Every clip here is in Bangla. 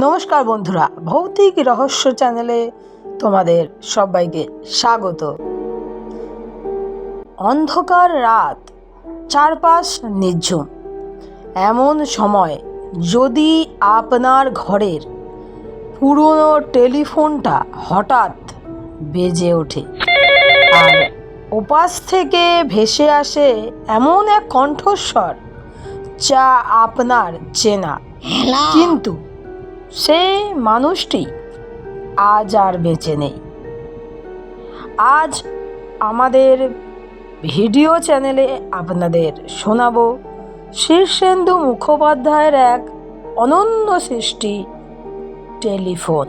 নমস্কার বন্ধুরা, ভৌতিক রহস্য চ্যানেলে তোমাদের সবাইকে স্বাগত। অন্ধকার রাত, চারপাশ নিঝুম। এমন সময় যদি আপনার ঘরের পুরনো টেলিফোনটা হঠাৎ বেজে ওঠে আর ওপাশ থেকে ভেসে আসে এমন এক কণ্ঠস্বর যা আপনার চেনা, কিন্তু সেই মানুষটি আজ আর বেঁচে নেই। আজ আমাদের ভিডিও চ্যানেলে আপনাদের শোনাবো শীর্ষেন্দু মুখোপাধ্যায়ের এক অনন্য সৃষ্টি, টেলিফোন।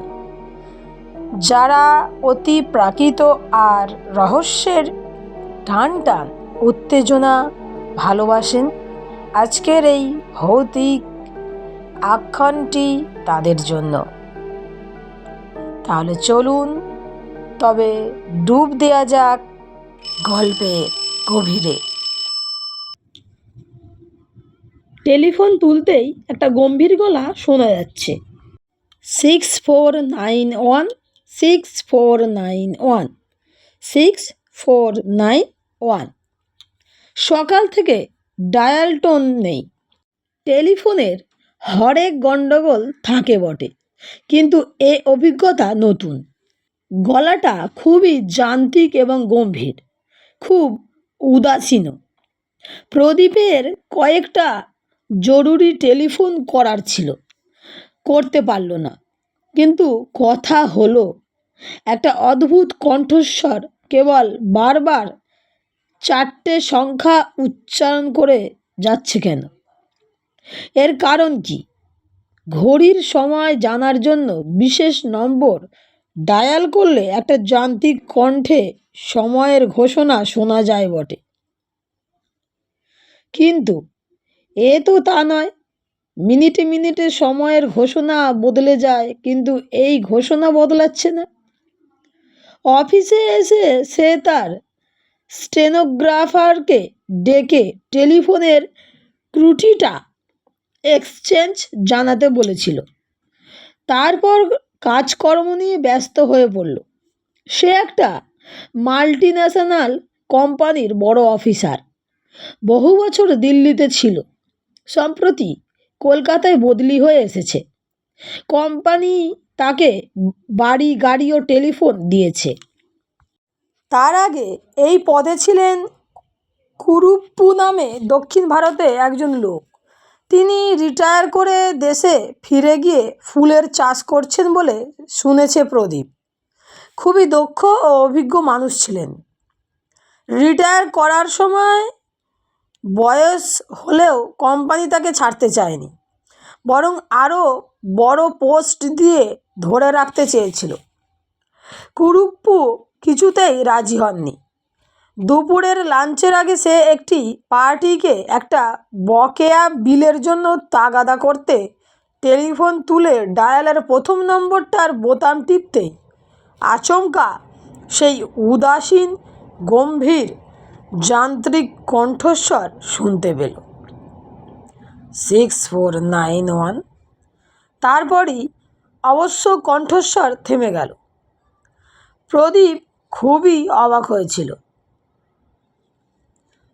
যারা অতি প্রাকৃত আর রহস্যের টান টান উত্তেজনা ভালোবাসেন, আজকের এই ভৌতিক আখ্যানটি তাদের জন্য। তাহলে চলুন তবে ডুব দেয়া যাক গল্পের গভীরে। টেলিফোন তুলতেই একটা গম্ভীর গলা শোনা যাচ্ছে, 6491 6491 6491। সকাল থেকে ডায়াল টোন নেই। টেলিফোনের হরেক গণ্ডগোল থাকে বটে, কিন্তু এ অভিজ্ঞতা নতুন। গলাটা খুবই যান্ত্রিক এবং গম্ভীর, খুব উদাসীন। প্রদীপের কয়েকটা জরুরি টেলিফোন করার ছিল, করতে পারল না, কিন্তু কথা হলো। একটা অদ্ভুত কণ্ঠস্বর কেবল বারবার 4টে সংখ্যা উচ্চারণ করে যাচ্ছে কেন? এর কারণ কি? ঘড়ির সময় জানার জন্য বিশেষ নম্বর ডায়াল করলে একটা যান্ত্রিক কণ্ঠে সময়ের ঘোষণা শোনা যায় বটে, কিন্তু এ তো তা নয়। মিনিটে মিনিটে সময়ের ঘোষণা বদলে যায়, কিন্তু এই ঘোষণা বদলাচ্ছে না। অফিসে এসে সে তার স্টেনোগ্রাফারকে ডেকে টেলিফোনের ত্রুটিটা এক্সচেঞ্জ জানাতে বলেছিল। তারপর কাজকর্ম নিয়ে ব্যস্ত হয়ে পড়ল। সে একটা মাল্টিন্যাশনাল কোম্পানির বড় অফিসার, বহু বছর দিল্লিতে ছিল, সম্প্রতি কলকাতায় বদলি হয়ে এসেছে। কোম্পানি তাকে বাড়ি, গাড়ি ও টেলিফোন দিয়েছে। তার আগে এই পদে ছিলেন কুরুপ্পু নামে দক্ষিণ ভারতে একজন লোক। তিনি রিটায়ার করে দেশে ফিরে গিয়ে ফুলের চাষ করছেন বলে শুনেছে প্রদীপ। খুবই দক্ষ ও অভিজ্ঞ মানুষ ছিলেন। রিটায়ার করার সময় বয়স হলেও কোম্পানি তাকে ছাড়তে চায়নি, বরং আরও বড় পোস্ট দিয়ে ধরে রাখতে চেয়েছিল। কুরুপ্পু কিছুতেই রাজি হননি। দুপুরের লাঞ্চের আগে সে একটি পার্টিকে একটা বকেয়া বিলের জন্য তাগাদা করতে টেলিফোন তুলে ডায়ালের প্রথম নম্বরটার বোতাম টিপতেই আচমকা সেই উদাসীন, গম্ভীর, যান্ত্রিক কণ্ঠস্বর শুনতে পেল, 6491। তারপরই অবশ্য কণ্ঠস্বর থেমে গেল। প্রদীপ খুবই অবাক হয়েছিল।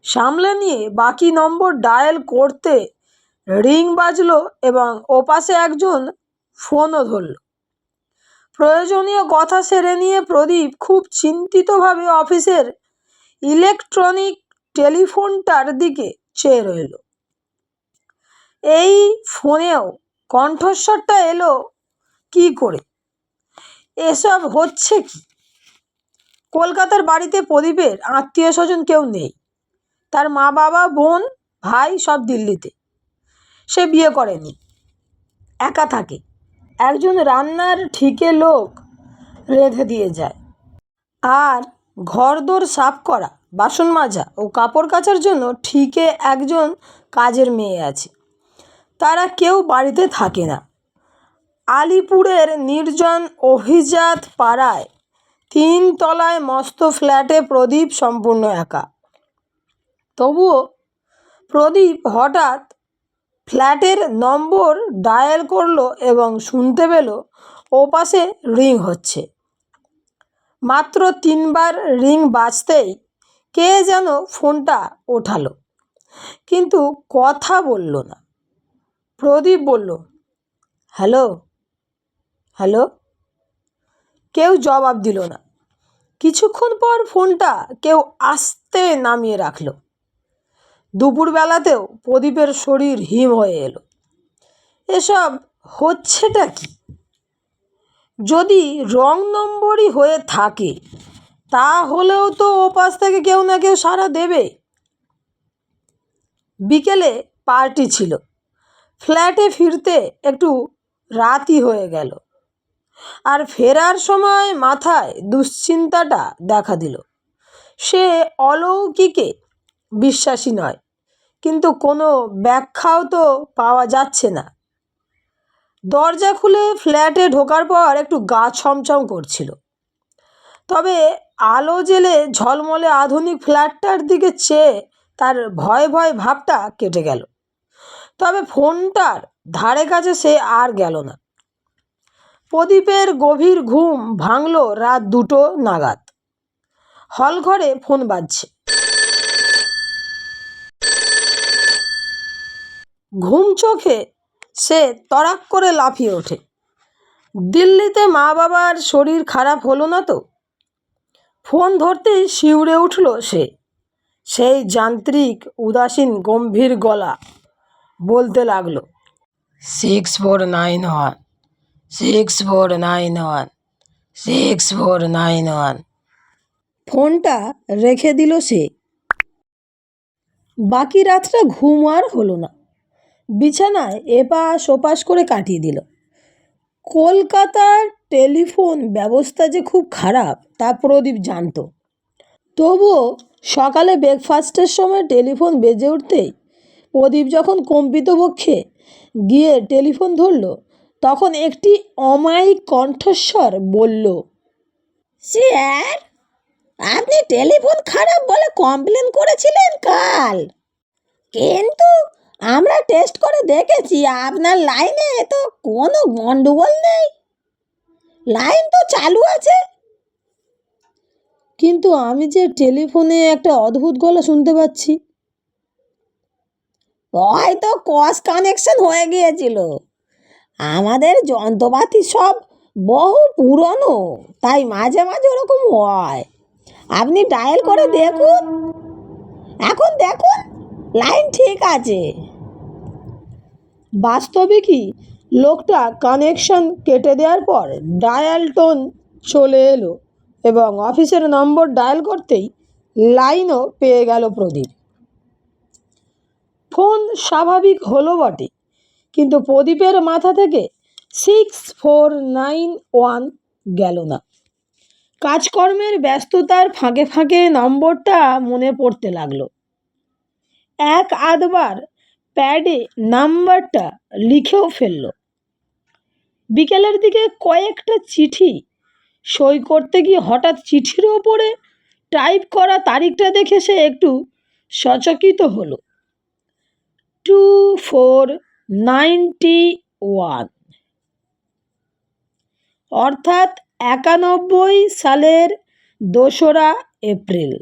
সামলে নিয়ে বাকি নম্বর ডায়াল করতে রিং বাজলো এবং ওপাশে একজন ফোনও ধরল। প্রয়োজনীয় কথা সেরে নিয়ে প্রদীপ খুব চিন্তিতভাবে অফিসের ইলেকট্রনিক টেলিফোনটার দিকে চেয়ে রইল। এই ফোনেও কণ্ঠস্বরটা এলো কি করে? এসব হচ্ছে কি? কলকাতার বাড়িতে প্রদীপের আত্মীয় স্বজন কেউ নেই। তার মা, বাবা, বোন, ভাই সব দিল্লিতে। সে বিয়ে করেনি, একা থাকে। একজন রান্নার ঠিকে লোক রেঁধে দিয়ে যায়, আর ঘরদোর সাফ করা, বাসন মাজা ও কাপড় কাচার জন্য ঠিকে একজন কাজের মেয়ে আছে। তারা কেউ বাড়িতে থাকে না। আলিপুরের নির্জন অভিজাত পাড়ায় 3 তলায় মস্ত ফ্ল্যাটে প্রদীপ সম্পূর্ণ একা। তবুও প্রদীপ হঠাৎ ফ্ল্যাটের নম্বর ডায়াল করলো এবং শুনতে পেল ওপাশে রিং হচ্ছে। মাত্র 3বার রিং বাজতেই কে যেন ফোনটা ওঠালো, কিন্তু কথা বলল না। প্রদীপ বলল, হ্যালো হ্যালো। কেউ জবাব দিল না। কিছুক্ষণ পর ফোনটা কেউ আস্তে নামিয়ে রাখল। দুপুরবেলাতেও প্রদীপের শরীর হিম হয়ে এলো। এসব হচ্ছেটা কি? যদি রং নম্বরই হয়ে থাকে তাহলেও তো ওপাশ থেকে কেউ না কেউ সাড়া দেবে। বিকেলে পার্টি ছিল। ফ্ল্যাটে ফিরতে একটু রাতই হয়ে গেল, আর ফেরার সময় মাথায় দুশ্চিন্তাটা দেখা দিল। সে অলৌকিকে বিশ্বাসী নয়, কিন্তু কোনো ব্যাখ্যাও তো পাওয়া যাচ্ছে না। দরজা খুলে ফ্ল্যাটে ঢোকার পর একটু গা ছমছম করছিল। তবে আলো জেলে ঝলমলে আধুনিক ফ্ল্যাটটার দিকে চেয়ে তার ভয় ভয় ভাবটা কেটে গেল। তবে ফোনটার ধারে কাছে সে আর গেল না। প্রদীপের গভীর ঘুম ভাঙল রাত 2টো নাগাদ। হলঘরে ফোন বাজছে। ঘুম চোখে সে তড়াক করে লাফিয়ে ওঠে। দিল্লিতে মা বাবার শরীর খারাপ হলো না তো? ফোন ধরতেই শিউরে উঠল সে। সেই যান্ত্রিক উদাসীন গম্ভীর গলা বলতে লাগলো, 6491 6491 6491। ফোনটা রেখে দিল সে। বাকি রাতটা ঘুম আর হলো না। বিছানায় এপাশ ওপাশ করে কাটিয়ে দিল। কলকাতার টেলিফোন ব্যবস্থা যে খুব খারাপ তা প্রদীপ জানত। তবুও সকালে ব্রেকফাস্টের সময় টেলিফোন বেজে উঠতেই প্রদীপ যখন কম্পিত বক্ষে গিয়ে টেলিফোন ধরল, তখন একটি অমায়িক কণ্ঠস্বর বলল, স্যার, আপনি টেলিফোন খারাপ বলে কমপ্লেন করেছিলেন কাল, কিন্তু আমরা টেস্ট করে দেখেছি আপনার লাইনে তো কোনো গন্ডগোল নেই, লাইন তো চালু আছে। কিন্তু আমি যে টেলিফোনে একটা অদ্ভুত গলা শুনতে পাচ্ছি। হয়তো ক্রস কানেকশন হয়ে গিয়েছিল। আমাদের যন্ত্রপাতি সব বহু পুরনো, তাই মাঝে মাঝে ওরকম হয়। আপনি ডায়াল করে দেখুন, এখন দেখুন লাইন ঠিক আছে। বাস্তবিকই লোকটা কানেকশন কেটে দেওয়ার পর ডায়াল টোন চলে এলো এবং অফিসের নম্বর ডায়াল করতেই লাইনও পেয়ে গেল প্রদীপ। ফোন স্বাভাবিক হলো বটে, কিন্তু প্রদীপের মাথা থেকে 6491 গেল না। কাজকর্মের ব্যস্ততার ফাঁকে ফাঁকে নম্বরটা মনে পড়তে লাগলো। এক আধবার প্যাডে নাম্বারটা লিখেও ফেলল। বিকেলের দিকে কয়েকটা চিঠি সই করতে গিয়ে হঠাৎ চিঠির ওপরে টাইপ করা তারিখটা দেখে সে একটু সচকিত হলো। 2491, অর্থাৎ 91 সালের 2রা এপ্রিল।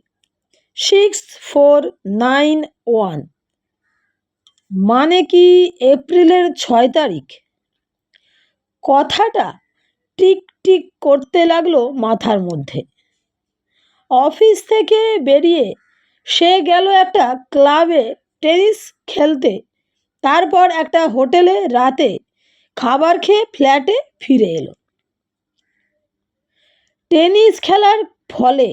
6491 মানে কি এপ্রিলের 6 তারিখ? কথাটা টিক টিক করতে লাগলো মাথার মধ্যে। অফিস থেকে বেরিয়ে সে গেল একটা ক্লাবে টেনিস খেলতে, তারপর একটা হোটেলে রাতে খাবার খেয়ে ফ্ল্যাটে ফিরে এলো। টেনিস খেলার ফলে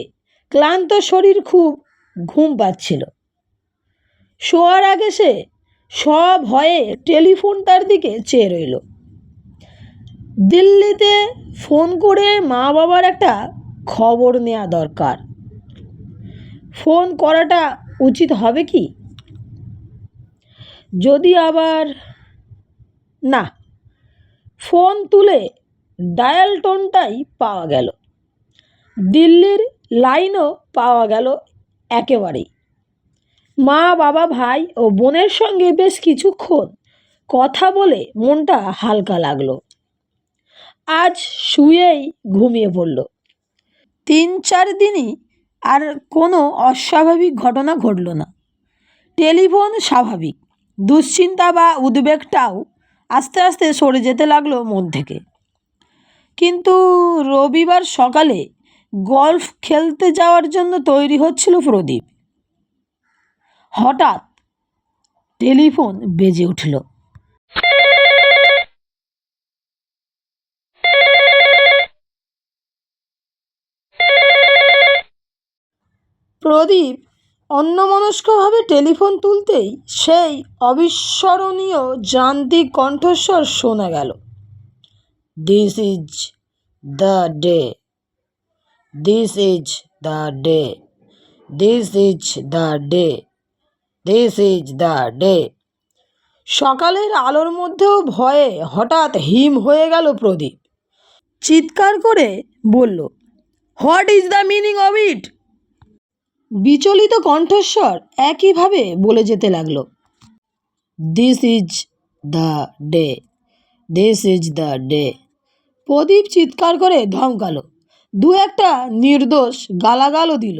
ক্লান্ত শরীর খুব ঘুম পাচ্ছিল। শোয়ার আগে সে সভয়ে টেলিফোনটার দিকে চেয়ে রইল। দিল্লিতে ফোন করে মা বাবার একটা খবর নেওয়া দরকার। ফোন করাটা উচিত হবে কি? যদি আবার না, ফোন তুলে ডায়াল টোনটাই পাওয়া গেল। দিল্লির লাইনও পাওয়া গেল একেবারেই। মা বাবা ভাই ও বোনের সঙ্গে বেশ কিছুক্ষণ কথা বলে মনটা হালকা লাগলো। আজ শুয়েই ঘুমিয়ে পড়ল। 3-4 দিনই আর কোনো অস্বাভাবিক ঘটনা ঘটল না। টেলিফোন স্বাভাবিক, দুশ্চিন্তা বা উদ্বেগটাও আস্তে আস্তে সরে যেতে লাগলো মন থেকে। কিন্তু রবিবার সকালে গল্ফ খেলতে যাওয়ার জন্য তৈরি হচ্ছিল প্রদীপ। হঠাৎ টেলিফোন বেজে উঠল। প্রদীপ অন্যমনস্কভাবে টেলিফোন তুলতেই সেই অবিস্মরণীয় যান্ত্রিক কণ্ঠস্বর শোনা গেল। This is the day, this is the day, this is the day, this is the day. সকালের আলোর মধ্যেও ভয়ে হঠাৎ হিম হয়ে গেল প্রদীপ। চিৎকার করে বলল, what is the meaning of it? বিচলিত কণ্ঠস্বর একইভাবে বলে যেতে লাগলো, this is the day, this is the day. Pradeep চিৎকার করে ধমকালো, দু একটা নির্দোষ গালাগালও দিল,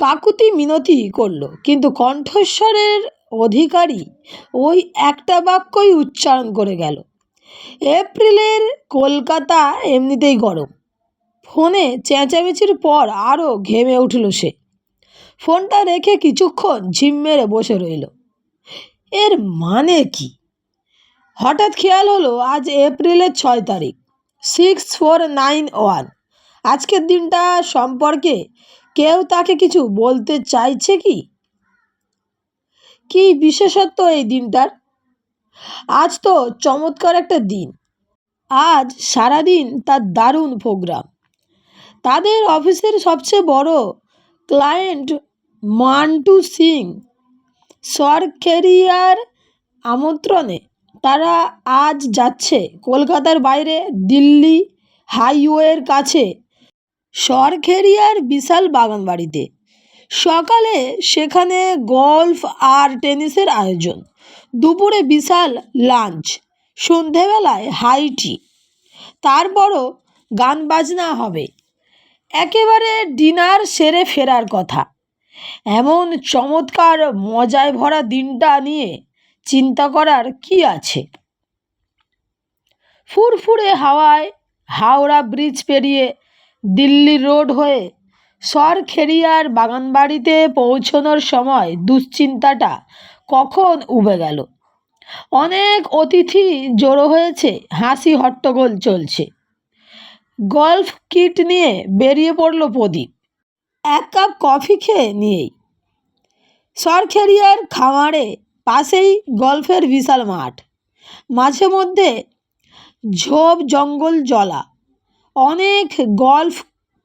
কাকুতি মিনতি করল, কিন্তু কণ্ঠস্বরের অধিকারী ওই একটা বাক্যই উচ্চারণ করে গেল, এপ্রিলের কলকাতা এমনিতেই গরম। ফোনে চেঁচামেচির পর আরও ঘেমে উঠল সে। ফোনটা রেখে কিছুক্ষণ ঝিম মেরে বসে রইল। এর মানে কি? হঠাৎ খেয়াল হলো আজ এপ্রিলের 6 তারিখ, 6491। আজকের দিনটা সম্পর্কে কেউ তাকে কিছু বলতে চাইছে কি? কি বিশেষত্ব এই দিনটার? আজ তো চমৎকার একটা দিন। আজ সারাদিন তার দারুণ প্রোগ্রাম। তাদের অফিসের সবচেয়ে বড় ক্লায়েন্ট মান্টু সিং সরখেরিয়ার আমন্ত্রণে তারা আজ যাচ্ছে কলকাতার বাইরে দিল্লি হাইওয়ের কাছে সরখেরিয়ার বিশাল বাগানবাড়িতে। সকালে সেখানে গল্ফ আর টেনিসের আয়োজন, দুপুরে বিশাল লাঞ্চ, সন্ধেবেলায় হাই টি, তারপরও গান বাজনা হবে। একেবারে ডিনার সেরে ফেরার কথা। এমন চমৎকার মজায় ভরা দিনটা নিয়ে চিন্তা করার কি আছে? ফুরফুরে হাওয়ায় হাওড়া ব্রিজ পেরিয়ে দিল্লি রোড হয়ে সরখেরিয়ার বাগানবাড়িতে পৌঁছানোর সময় দুশ্চিন্তাটা কখন উবে গেল। অনেক অতিথি জড়ো হয়েছে, হাসি হট্টগোল চলছে। গল্ফ কিট নিয়ে বেরিয়ে পড়ল প্রদীপ, 1 কাপ কফি খেয়ে নিয়েই। সরখেরিয়ার খামারে পাশেই গল্ফের বিশাল মাঠ, মাঝে মধ্যে ঝোপ জঙ্গল জলা, অনেক গল্ফ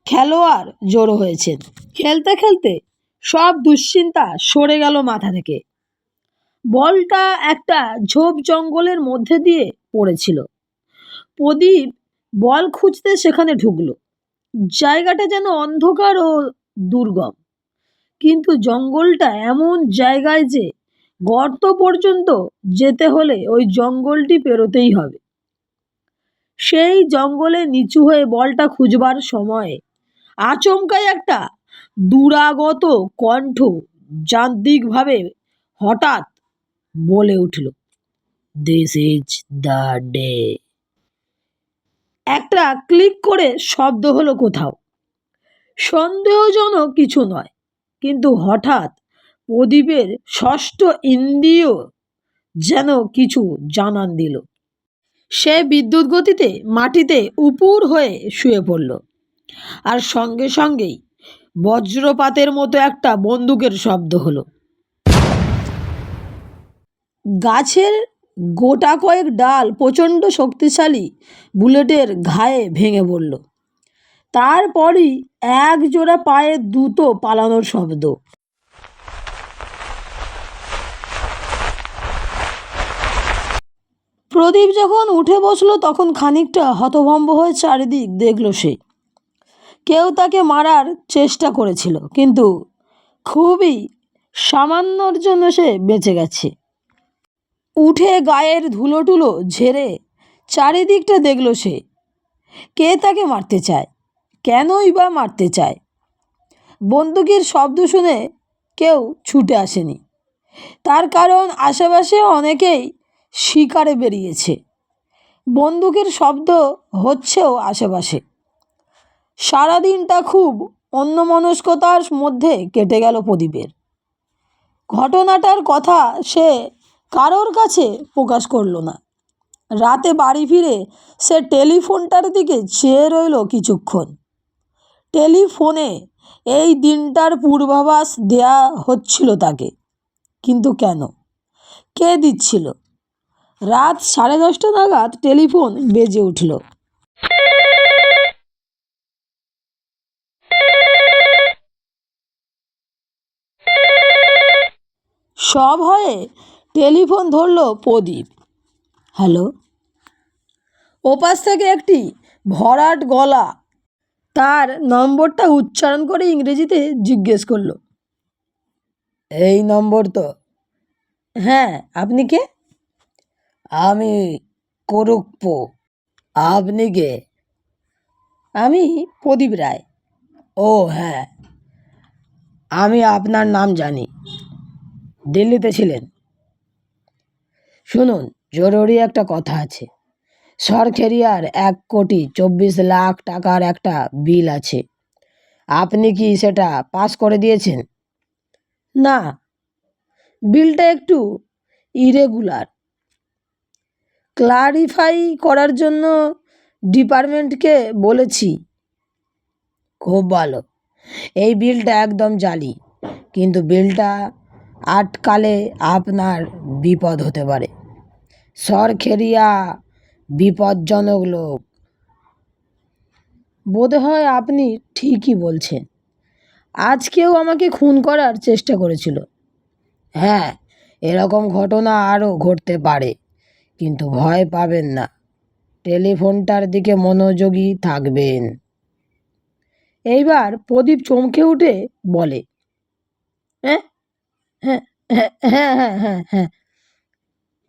খেলোয়াড় জড়ো হয়েছেন। খেলতে খেলতে সব দুশ্চিন্তা সরে গেল মাথা থেকে। বলটা একটা ঝোপ জঙ্গলের মধ্যে দিয়ে পড়েছিল। প্রদীপ বল খুঁজতে সেখানে ঢুকলো। জায়গাটা যেন অন্ধকার ও দুর্গম, কিন্তু জঙ্গলটা এমন জায়গায় যে গর্ত পর্যন্ত যেতে হলে ওই জঙ্গলটি পেরোতেই হবে। সেই জঙ্গলে নিচু হয়ে বলটা খুঁজবার সময় আচমকাই একটা দুরাগত কণ্ঠ যান্ত্রিকভাবে হঠাৎ বলে উঠল, দিস ইজ দ্য ডে। একটা ক্লিক করে শব্দ হলো কোথাও। সন্দেহজনক কিছু নয়, কিন্তু হঠাৎ প্রদীপের ষষ্ঠ ইন্দ্রিয় যেন কিছু জানান দিল। সে বিদ্যুৎ গতিতে মাটিতে উপুর হয়ে শুয়ে পড়ল, আর সঙ্গে সঙ্গেই বজ্রপাতের মতো একটা বন্দুকের শব্দ হলো। গাছের গোটা কয়েক ডাল প্রচণ্ড শক্তিশালী বুলেটের ঘায়ে ভেঙে পড়ল। তারপরই এক জোড়া পায়ের দ্রুত পালানোর শব্দ। প্রদীপ যখন উঠে বসলো তখন খানিকটা হতভম্ব হয়ে চারিদিক দেখল সে। কেউ তাকে মারার চেষ্টা করেছিল, কিন্তু খুবই সামান্যর জন্য সে বেঁচে গেছে। উঠে গায়ের ধুলোটুলো ঝেড়ে চারিদিকটা দেখল সে। কে তাকে মারতে চায়? কেনই বা মারতে চায়? বন্দুকের শব্দ শুনে কেউ ছুটে আসেনি, তার কারণ আশেপাশে অনেকেই শিকারে বেরিয়েছে। বন্দুকের শব্দ হচ্ছেও আশেপাশে। সারাদিনটা খুব অন্যমনস্কতার মধ্যে কেটে গেল প্রদীপের। ঘটনাটার কথা সে কারোর কাছে প্রকাশ করল না। রাতে বাড়ি ফিরে সে টেলিফোনটার দিকে চেয়ে রইল কিছুক্ষণ। টেলিফোনে এই দিনটার পূর্বাভাস দেয়া হচ্ছিল তাকে, কিন্তু কেন? কে দিচ্ছিল? রাত 10:30 নাগাদ টেলিফোন বেজে উঠল। সব হয়ে টেলিফোন ধরল প্রদীপ। হ্যালো। ওপাশ থেকে একটি ভরাট গলা তার নম্বরটা উচ্চারণ করে ইংরেজিতে জিজ্ঞেস করলো, এই নম্বর তো? হ্যাঁ, আপনি কে? আমি করুপ্পো। আপনি কে? আমি প্রদীপ রায়। ও হ্যাঁ, আমি আপনার নাম জানি। দিল্লিতে ছিলেন? শুনুন, জরুরি একটা কথা আছে। সরখেরিয়ার 1,24,00,000 টাকার একটা বিল আছে। আপনি কি সেটা পাস করে দিয়েছেন? না, বিলটা একটু ইরেগুলার। ক্লারিফাই করার জন্য ডিপার্টমেন্টকে বলেছি। খুব ভালো। এই বিলটা একদম জালি, কিন্তু বিলটা আটকালে আপনার বিপদ হতে পারে। সরখেরিয়া বিপজ্জনক লোক। বোধহয় আপনি ঠিকই বলছেন। আজ কেউ আমাকে খুন করার চেষ্টা করেছিল। হ্যাঁ, এরকম ঘটনা আরও ঘটতে পারে, কিন্তু ভয় পাবেন না। টেলিফোনটার দিকে মনোযোগী থাকবেন। এইবার প্রদীপ চমকে উঠে বলে, হ্যাঁ হ্যাঁ হ্যাঁ হ্যাঁ হ্যাঁ হ্যাঁ হ্যাঁ,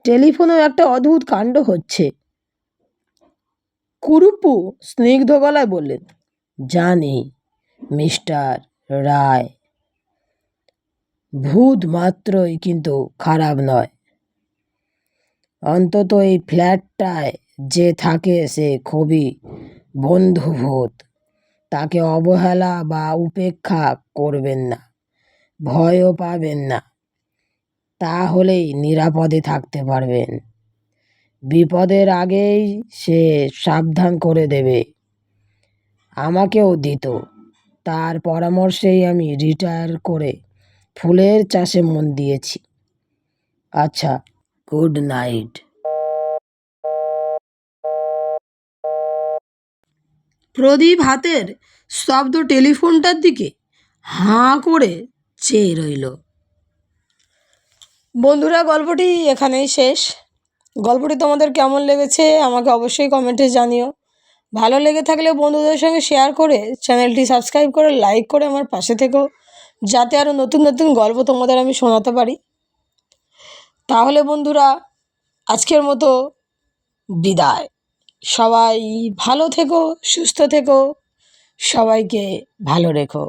টেলিফোনেও একটা অদ্ভুত কাণ্ড হচ্ছে। কুরুপ্পু স্নিগ্ধ গলায় বললেন, জানি মিস্টার রায়, ভূত মাত্রই কিন্তু খারাপ নয়। অন্তত এই ফ্ল্যাটটায় যে থাকে সে খুবই বন্ধুভূত। তাকে অবহেলা বা উপেক্ষা করবেন না, ভয়ও পাবেন না। তাহলেই নিরাপদে থাকতে পারবেন। বিপদের আগেই সে সাবধান করে দেবে। আমাকেও দিত, তার পরামর্শেই আমি রিটায়ার করে ফুলের চাষে মন দিয়েছি। আচ্ছা, গুড নাইট। প্রদীপ হাতের স্তব্ধ টেলিফোনটার দিকে হাঁ করে চেয়ে রইল। বন্ধুরা, গল্পটি এখানেই শেষ। গল্পটি তোমাদের কেমন লেগেছে আমাকে অবশ্যই কমেন্টে জানিও। ভালো লেগে থাকলে বন্ধুদের সঙ্গে শেয়ার করে চ্যানেলটি সাবস্ক্রাইব করে লাইক করে আমার পাশে থেকো, যাতে আরও নতুন নতুন গল্প তোমাদের আমি শোনাতে পারি। তাহলে বন্ধুরা, আজকের মতো বিদায়। সবাই ভালো থেকো, সুস্থ থেকো, সবাইকে ভালো রেখো।